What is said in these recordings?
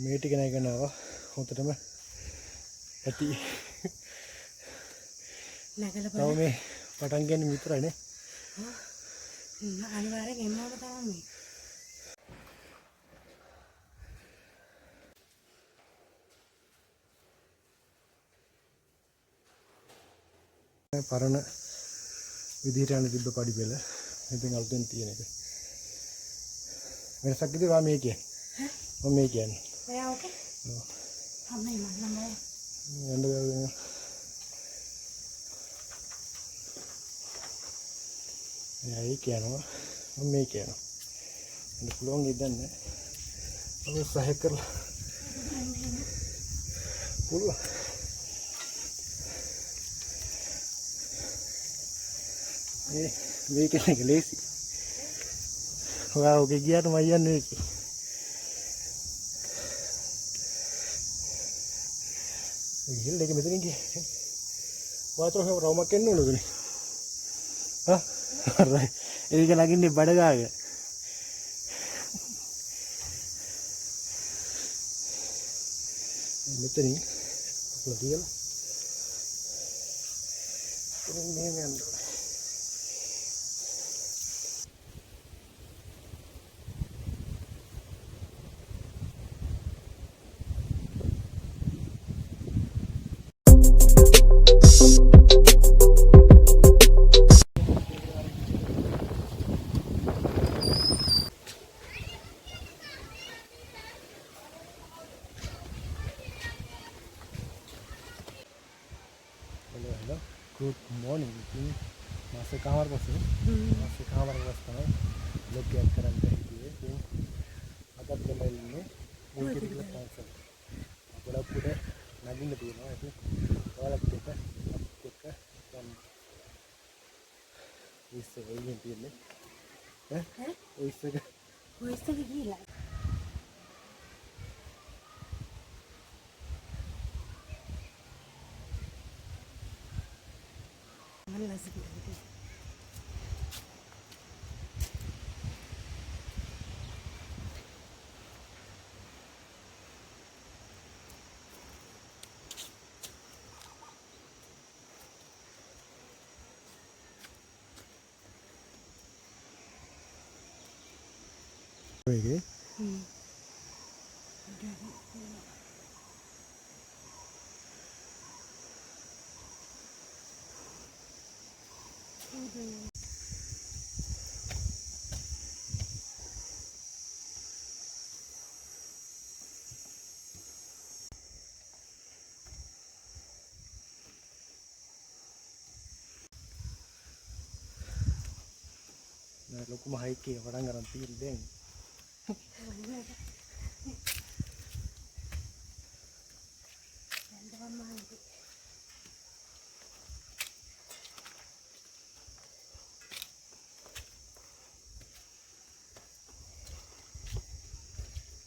මේ ටික නැගනවා හොතටම ඇති නැගලා තව මේ පටන් ගන්න විතරයි නේ අනිවාර්යෙන් එන්න ඕන තමයි මේ පරණ විදිහට යන තිබ්බ පඩි පෙළ ඉතින් අලුතෙන් තියෙන එක වෙනසක් ඉතින් වා මේ කියන්නේ මම මේ කියන්නේ ඔයා ඕකේ ඔව් අම්මයි මම යන්න බැහැ එයි කියනවා මම මේ කියනවා ඉන්න පුළුවන් ඉදන්නේ අපි සහය කරලා පුළුවන් මේක එක ලේසි ඔයා ඔගේ ගියාට මම යන්නේ ඒක ගිහින් ඒක මෙතනින් ගියේ වාතර රවුමක් එන්න ඕනද නේ හරි ඒක නගින්නේ බඩ ගාගෙන මෙතනින් අපල තියලා ඉතින් මෙහෙම යන්න Hello, good morning. Masih kamar pasti, masih kamar pasti kan? Lagi akaran deh, ada pemain ini, mungkin kita transfer. Apalagi punya nagi lebih mana itu, kalau kita dan bisa ini ini, bisa gila lazım Oke. Nah, lu kumah iki orang garanti deng.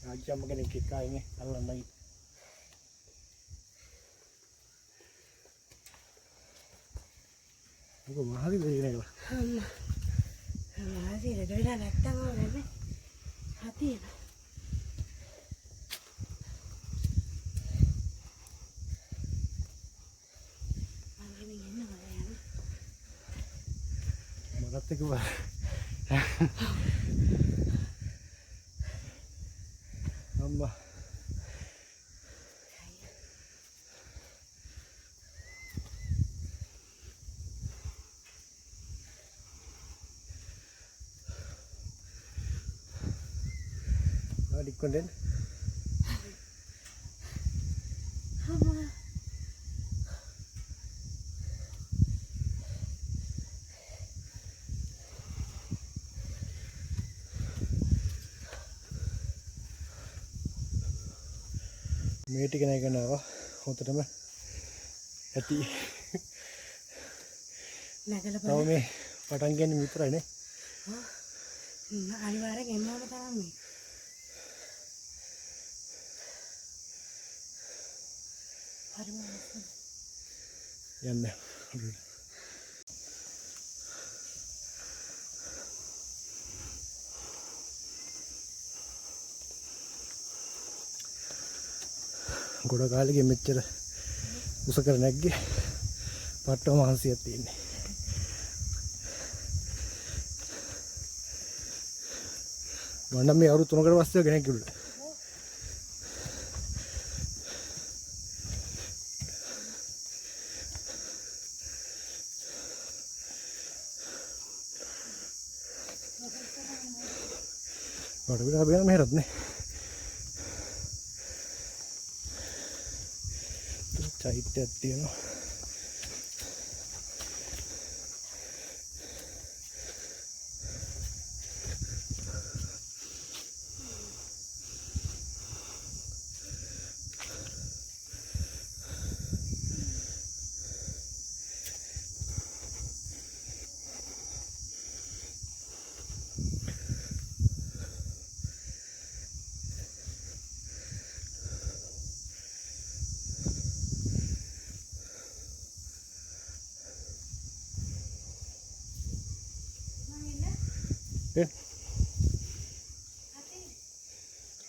Aja mungkin kita ini kalau naik. Aku mahal ini lah. Masih ada dah datang orang ni hati. Magati ko ba? Amma. Dikonden. මේ ටික නැගනවා හොතටම ඇති නැගලා තව මේ පටන් ගන්න විතරයි නේ අනිවාර්යෙන් එන්න ඕන තමයි යන්න ගොඩ කාලෙකින් මෙච්චර උස කර නැග්ගේ පට්ටම මහන්සියක් තියෙන්නේ. මම මේ අවුරුදු 3කට පස්සේ ගෙනෙක් ගිහුණා. වඩ විලා බේන මෙහෙරත් නේ. චෛත්‍යයක් තියෙනවා.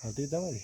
Hati තමයි.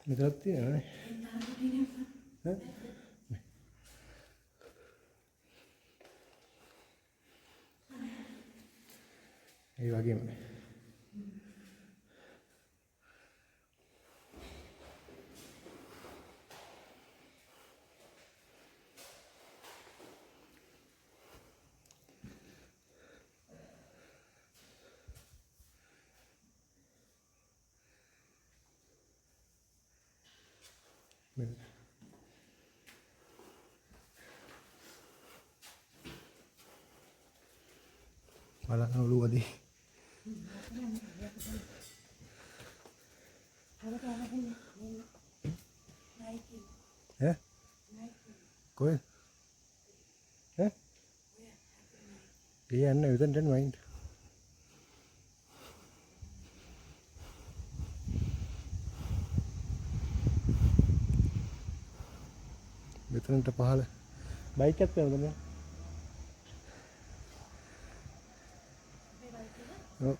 මෙතනක් තියෙනවනේ. ඈ? ඒ වගේම බලන්න ඔළුවදී ඈ කොහෙද ඈ යන්නේ උදේට යන්න වයින් මෙතනට පහළ බයික් එකක් යනවද මේ ඔව්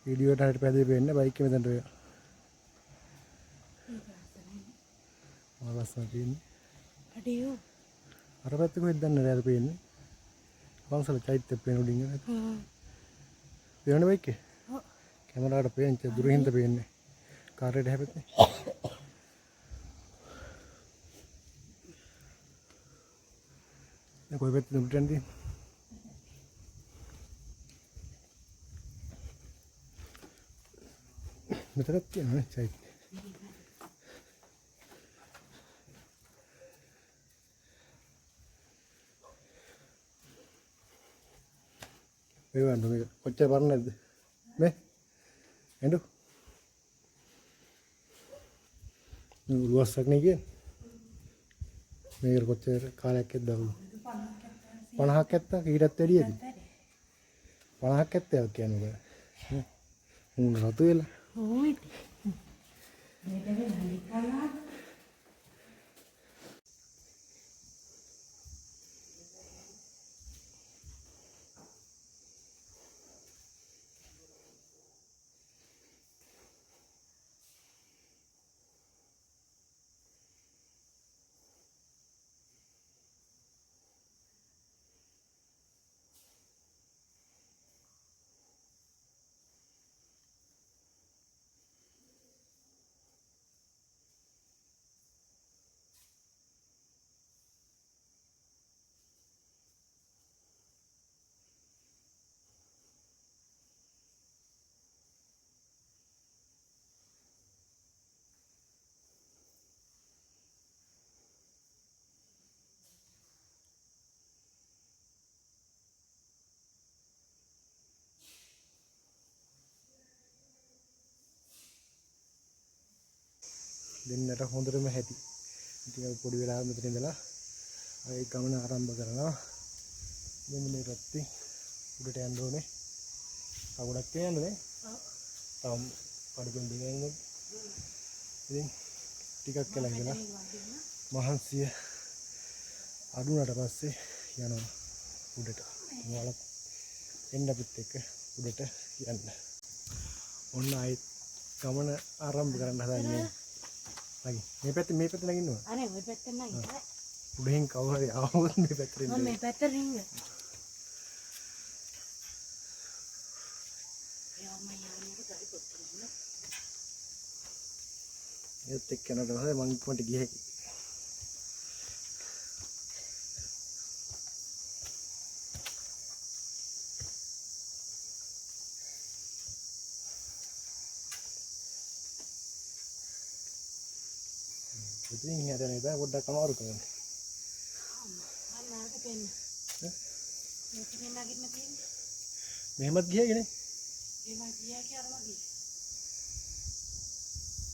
වීඩියෝ එකට හරියට පැදේ පේන්නේ බයික් එක මෙතනට වෙනවා ආවස්සන් තියෙන්නේ අඩියෝ අර පැත්තේ කොහෙද දන්නේ නැහැ පේන්නේ වංශල චෛත්‍ය පේන උඩින් නේද පේනවනේ බයික් එක ඔව් කැමරාවට පේන්නේ දුරින් හින්දා පේන්නේ කාර් එකට හැපෙන්නේ कोई बात नहीं उठन दी मतलब क्या है चाहिए ये वाला तो कोच्चा पारना है मैं एंडो उल्लास सकने के मेरे कोच्चा काले के दाऊ 50ක් ඇත්තා ඊටත් වැඩියද 50ක් ඇත්තා කියන්නේ උන් රතු වෙලා ඕයි මේක වෙන්නේ කලා දෙන්නට හොඳටම හැටි. ඉතින් පොඩි වෙලාවක් මෙතන ඉඳලා ආයේ ගමන ආරම්භ කරනවා. මෙන්න මේ පැත්තේ උඩට යන්න ඕනේ. තව ගොඩක් යන්නේ. තවම පඩිපෙන් දිගන්නේ. ඉතින් ටිකක් කියලා ඉඳලා මහන්සිය අඩුනට පස්සේ යනවා උඩට. ඔයාලා එන්න අපිත් එක්ක උඩට යන්න. ඔන්න ආයෙත් ගමන ආරම්භ කරන්න හදන්නේ. නැගි. මේ පැත්තේ නැගින්නවා. අනේ ওই පැත්තෙන් නෑ. උඩින් කවුරු හරි ආවොත් මේ පැත්තට එන්න. මම මේ පැත්තට රින්ග. ඒත් එක්ක යනකොට හොඳයි මං ඉක්මනට ගියේ. ඉතින් හැදෙන ඉතින් පොඩ්ඩක් අමාරු කරනවා. අන්නකට දෙන්න. මෙතන නගින්න තියෙන්නේ. මෙහෙමත් ගියේනේ. ඒවා ගියා කියලා මගේ.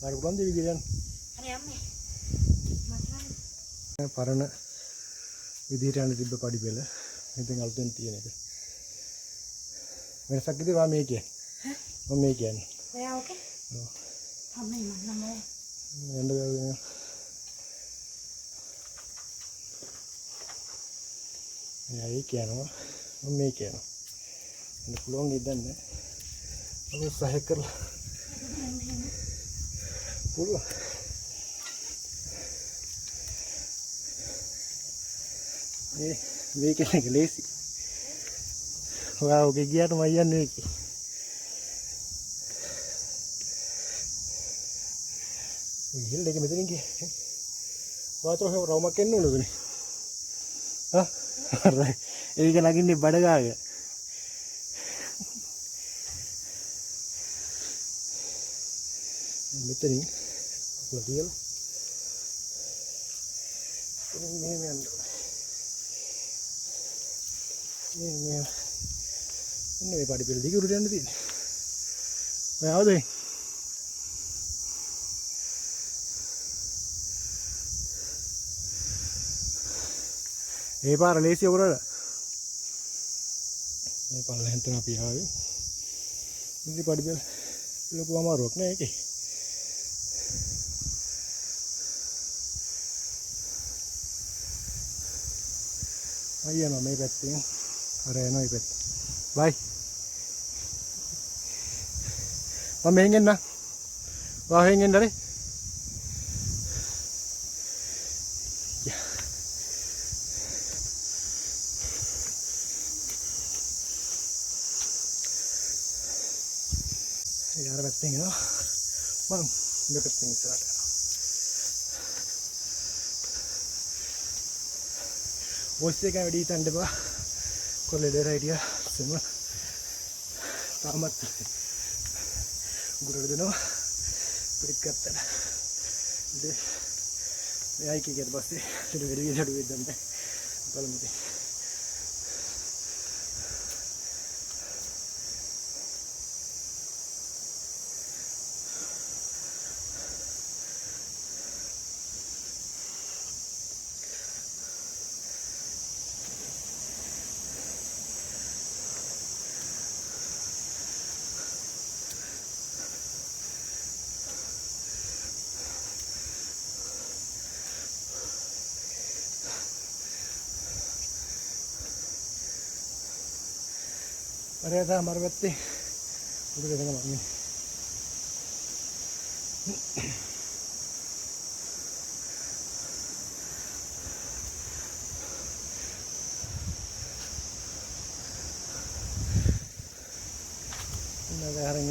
ආර පුළුවන් දෙවි ගියන්. හරි යන්නේ. මට පරණ විදිහට යන තිබ්බ පඩි පෙළ. ඉතින් අලුතෙන් තියෙන එක. වෙනසක් ඉතින් වා මේ කියන්නේ. මම මේ කියන්නේ. ඔයා ඕකේ? ඔව්. තමයි මම එන්න බෑ. ඒ කියනවා මම මේ කියනවා. එන්න පුළුවන් ඉදන්නේ. ඔබ සහය කරලා. පුළුවන්. මේක එක ලේසි. ඔයා ඔගේ ගියාට මම යන්නේ මේකේ. ගිහින් දෙක මෙතනින් ගියේ. වාතෝ හේ රවුමක් එන්න ඕනද නේ? හා? හරි. ඒක නගින්නේ බඩ ගාගෙන. මෙතනින් අපල තියලා. මෙහෙම යන්න. මේ ඉන්නේ මේ පඩි පෙළ දිග උඩට යන්න තියෙන්නේ. ඔය ආවද? ඒ පාර ලේසිය කරලා. මේ පල්ලෙන් තමයි අපි ආවේ. ඉතින් පඩි පෙළ ලොකු අමාරුවක් නෑ ඒකේ. අයියනවා මේ පැත්තෙන් අර යනවා මේ පැත්ත. බයි. මම මෙහෙන් එන්න. වාහෙන් එන්න හරි. යාර පැත්තෙන් එනවා. මම මේ පැත්තෙන් ඉස්සරහට යනවා. වොයිස් එක වැඩි හිටන්න එපා. කොල්ලේ දෙර හිටියා සෙම තාමත් ගුරුවර දෙනවා පිටික් ගත්තට ඉතින් මෙයි කීයට පස්සේ ඉතින් වැඩි විදිහට වෙද්දන්නේ බලමු ඉතින් अरे था हमारे बच्चे उधर देखेंगे मम्मी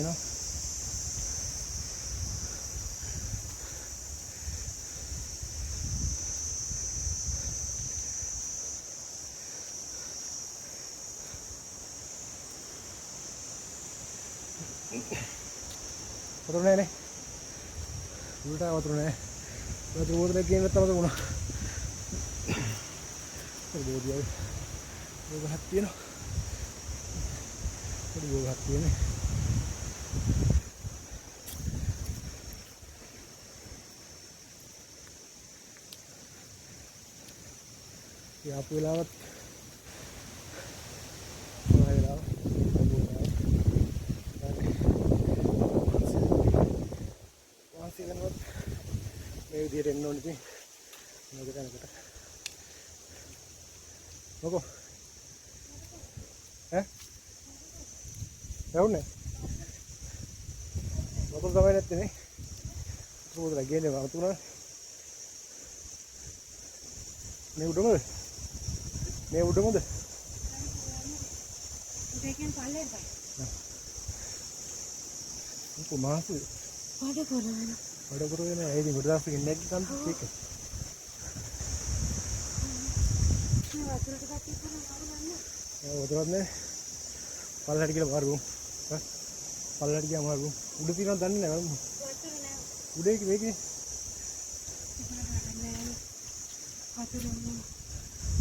ना වතුරනේ නේ උල්ටා වතුරනේ වතුර ගේන්න නැත්තම වුණා ඒක බෝධියයි බෝධියක් තියෙනවා පොඩි බෝධියක් තියෙන්නේ ආපු වෙලාවත් වෙලාව වාසිය කරනවත් මේ විදිහට එන්න ඕනේ ඉතින් මොකද කරනකොට මොකෝ යවුනේ මොකද තමයි නැත්තේ නේ මොකද ගේන්නේ වතුන මේ උඩමද දෙකෙන් පල්ලෙන් පයි. මොකෝ මාසු පාඩ කරගෙන. වැඩ කරගෙන ඒ ඉතින් ගොඩක් දවසකින් නැග්ග කන්ද ඒක මේ වතුරට කට්ටිය කරනවා වතුරත් නෑ පල්ලට කියලා මාරුම් පල්ලට ගියා මාරුම් උඩ තියෙනවද දන්නේ නැහැ මම වතුර නෑ. උඩේ මේකේ වතුර නෑ.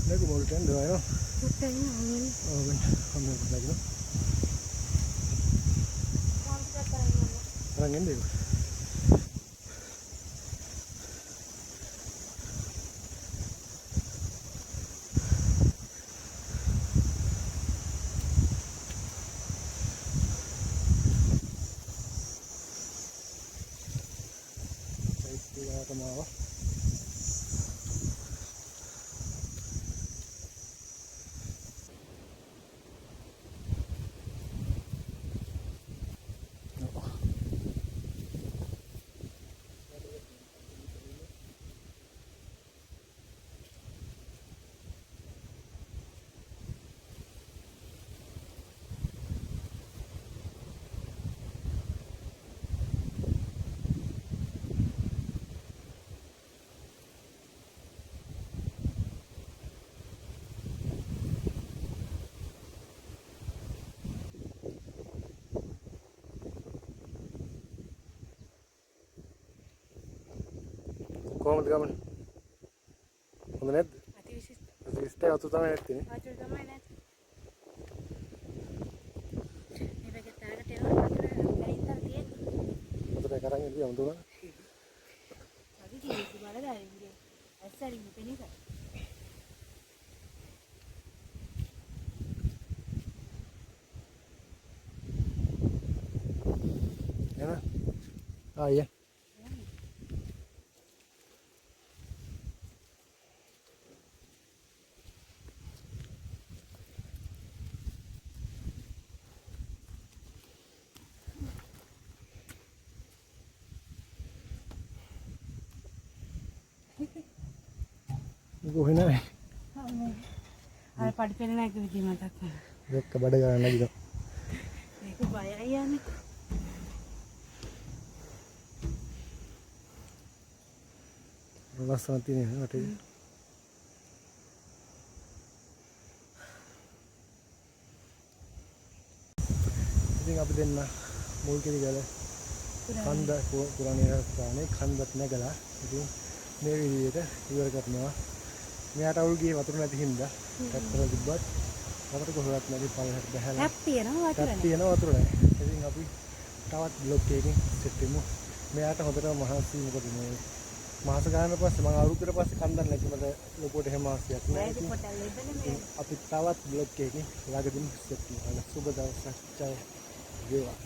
මේක මොකටද නේද පුතේ නෑ. ඕවෙන් අම්මා කතාගෙන මොකක්ද කරන්නේ? අරන් එන්නේ තමාව කොහොමද ගමන හොඳ නැද්ද අතිවිශිෂ්ට. ඉස්තේ අතු තමයි නැත්තේ නේ වතුර තමයි නැත්තේ. මේ පැත්තට තාරකට යනවා වතුර ගලින්දල් තියෙන්නේ. උතර කරන් ඉන්නේ හොඳ උනා අපි කිසි බලදාරින් ගියේ. ඇස්සරින් පෙනික. එන ආයේ කොහේ නැහැ අර පඩි පෙරණ එක විදිහ මතක් වුණා. දෙක්ක බඩ ගන්න නැගිලා ඒක බයයි යන්නේ. ලස්සන තියෙන රටේ ඉතින් අපි දෙන්න මුල් කිරි ගල කන්ද පුරාණේ රස්තානේ කන්දත් නැගලා ඉතින් මේ විදිහට ඉවර කරනවා මෙයාට අවුල් ගියේ වතුර නැති හින්දා පැත්තට තිබ්බත් වතුර කොහෙවත් නැති පල්ලෙහාට බහැලා හැප් තියෙනවා වතුර ටැප් තියෙනවා වතුර නැහැ ඉතින් අපි තවත් බ්ලොක් එකකින් සෙට් වෙමු මෙයාට හොඳටම මහන්සි මොකද මේ මාස ගානක් පස්සේ මම අවුරුද්දකට පස්සේ කන්දක් නැති මට ලොකුවට එහෙම ආසියක් නෑ ඒක පොඩ්ඩක් ලෙබන මේ අපි තවත් බ්ලොක් එකකින් ළඟදීම සෙට් වෙනවා සුබ දවසක් ජය වේවා